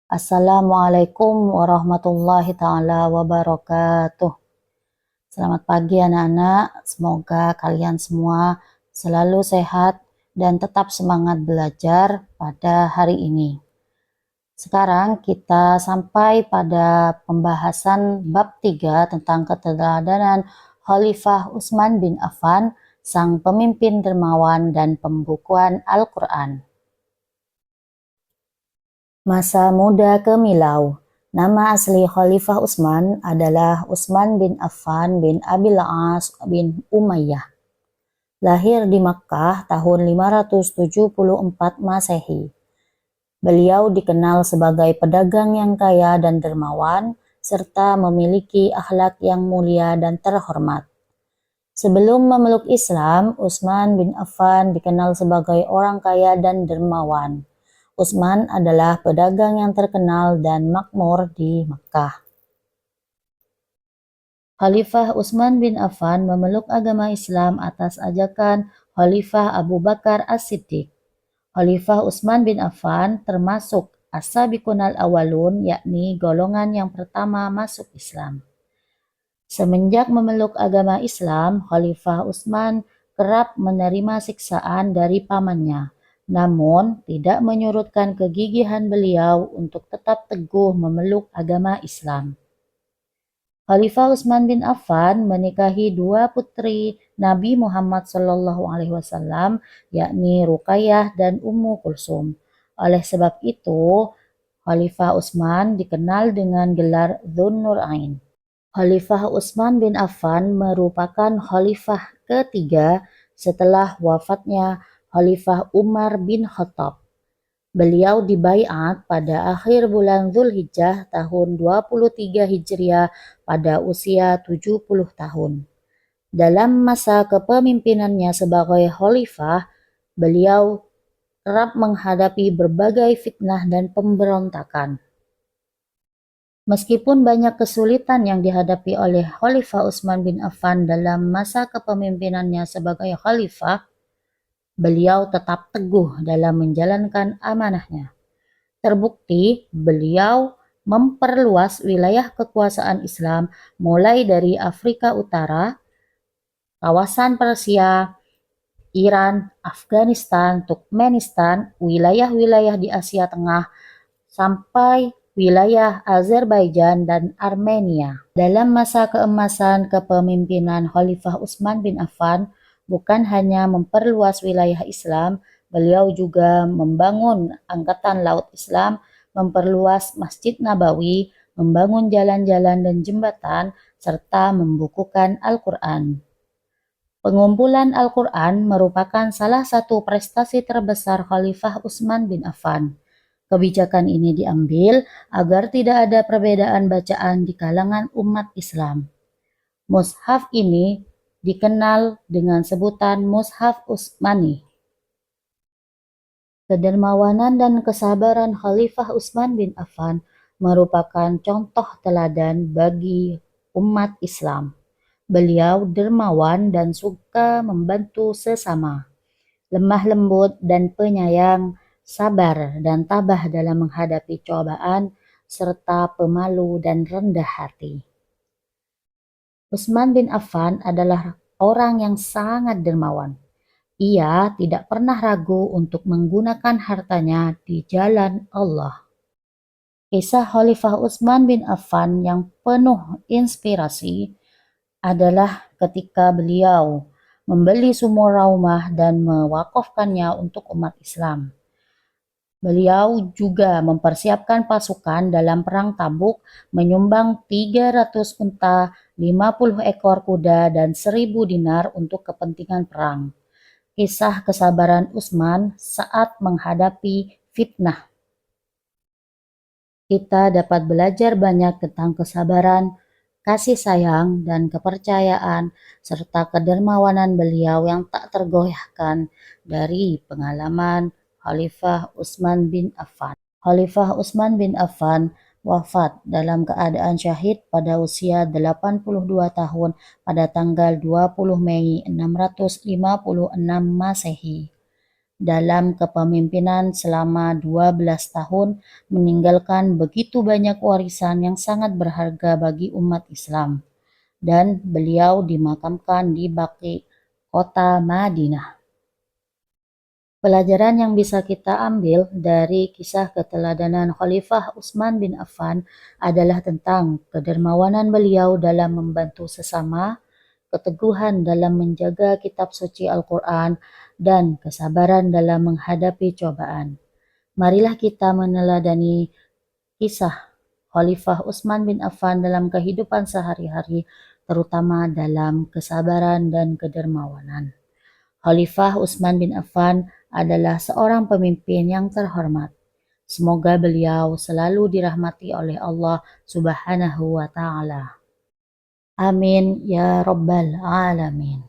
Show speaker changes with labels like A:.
A: Assalamualaikum warahmatullahi ta'ala wabarakatuh. Selamat pagi anak-anak, semoga kalian semua selalu sehat dan tetap semangat belajar pada hari ini. Sekarang kita sampai pada pembahasan bab 3 tentang keteladanan Khalifah Utsman bin Affan, sang pemimpin dermawan dan pembukuan Al-Quran. Masa muda kemilau. Nama asli Khalifah Utsman adalah Utsman bin Affan bin Abil As bin Umayyah. Lahir di Makkah tahun 574 Masehi. Beliau dikenal sebagai pedagang yang kaya dan dermawan, serta memiliki akhlak yang mulia dan terhormat. Sebelum memeluk Islam, Utsman bin Affan dikenal sebagai orang kaya dan dermawan. Utsman adalah pedagang yang terkenal dan makmur di Makkah. Khalifah Utsman bin Affan memeluk agama Islam atas ajakan Khalifah Abu Bakar As-Siddiq. Khalifah Utsman bin Affan termasuk as-sabiqun al-awwalun, yakni golongan yang pertama masuk Islam. Semenjak memeluk agama Islam, Khalifah Utsman kerap menerima siksaan dari pamannya, namun tidak menyurutkan kegigihan beliau untuk tetap teguh memeluk agama Islam. Khalifah Utsman bin Affan menikahi dua putri Nabi Muhammad SAW, yakni Ruqayyah dan Ummu Kulsum. Oleh sebab itu, Khalifah Utsman dikenal dengan gelar Dzun Nurain. Khalifah Utsman bin Affan merupakan khalifah ketiga setelah wafatnya Khalifah Umar bin Khattab. Beliau dibaiat pada akhir bulan Zulhijjah tahun 23 Hijriah pada usia 70 tahun. Dalam masa kepemimpinannya sebagai khalifah, beliau kerap menghadapi berbagai fitnah dan pemberontakan. Meskipun banyak kesulitan yang dihadapi oleh Khalifah Utsman bin Affan dalam masa kepemimpinannya sebagai khalifah, beliau tetap teguh dalam menjalankan amanahnya. Terbukti, beliau memperluas wilayah kekuasaan Islam mulai dari Afrika Utara, kawasan Persia, Iran, Afghanistan, Turkmenistan, wilayah-wilayah di Asia Tengah, sampai wilayah Azerbaijan dan Armenia. Dalam masa keemasan kepemimpinan Khalifah Utsman bin Affan, bukan hanya memperluas wilayah Islam, beliau juga membangun Angkatan Laut Islam, memperluas Masjid Nabawi, membangun jalan-jalan dan jembatan, serta membukukan Al-Quran. Pengumpulan Al-Quran merupakan salah satu prestasi terbesar Khalifah Utsman bin Affan. Kebijakan ini diambil agar tidak ada perbedaan bacaan di kalangan umat Islam. Mushaf ini dikenal dengan sebutan Mushaf Utsmani. Kedermawanan dan kesabaran Khalifah Utsman bin Affan merupakan contoh teladan bagi umat Islam. Beliau dermawan dan suka membantu sesama, lemah lembut dan penyayang, sabar dan tabah dalam menghadapi cobaan, serta pemalu dan rendah hati. Utsman bin Affan adalah orang yang sangat dermawan. Ia tidak pernah ragu untuk menggunakan hartanya di jalan Allah. Kisah Khalifah Utsman bin Affan yang penuh inspirasi adalah ketika beliau membeli sumur Raumah dan mewakafkannya untuk umat Islam. Beliau juga mempersiapkan pasukan dalam perang Tabuk, menyumbang 300 unta, 50 ekor kuda, dan 1000 dinar untuk kepentingan perang. Kisah kesabaran Utsman saat menghadapi fitnah. Kita dapat belajar banyak tentang kesabaran, kasih sayang, dan kepercayaan, serta kedermawanan beliau yang tak tergoyahkan dari pengalaman Khalifah Utsman bin Affan. Khalifah Utsman bin Affan wafat dalam keadaan syahid pada usia 82 tahun pada tanggal 20 Mei 656 Masehi. dalam kepemimpinan selama 12 tahun meninggalkan begitu banyak warisan yang sangat berharga bagi umat Islam, dan beliau dimakamkan di Baqi, kota Madinah. Pelajaran yang bisa kita ambil dari kisah keteladanan Khalifah Utsman bin Affan adalah tentang kedermawanan beliau dalam membantu sesama, keteguhan dalam menjaga kitab suci Al-Quran, dan kesabaran dalam menghadapi cobaan. Marilah kita meneladani kisah Khalifah Utsman bin Affan dalam kehidupan sehari-hari, terutama dalam kesabaran dan kedermawanan. Khalifah Utsman bin Affan adalah seorang pemimpin yang terhormat. Semoga beliau selalu dirahmati oleh Allah Subhanahu wa Ta'ala. Amin ya Rabbal 'Alamin.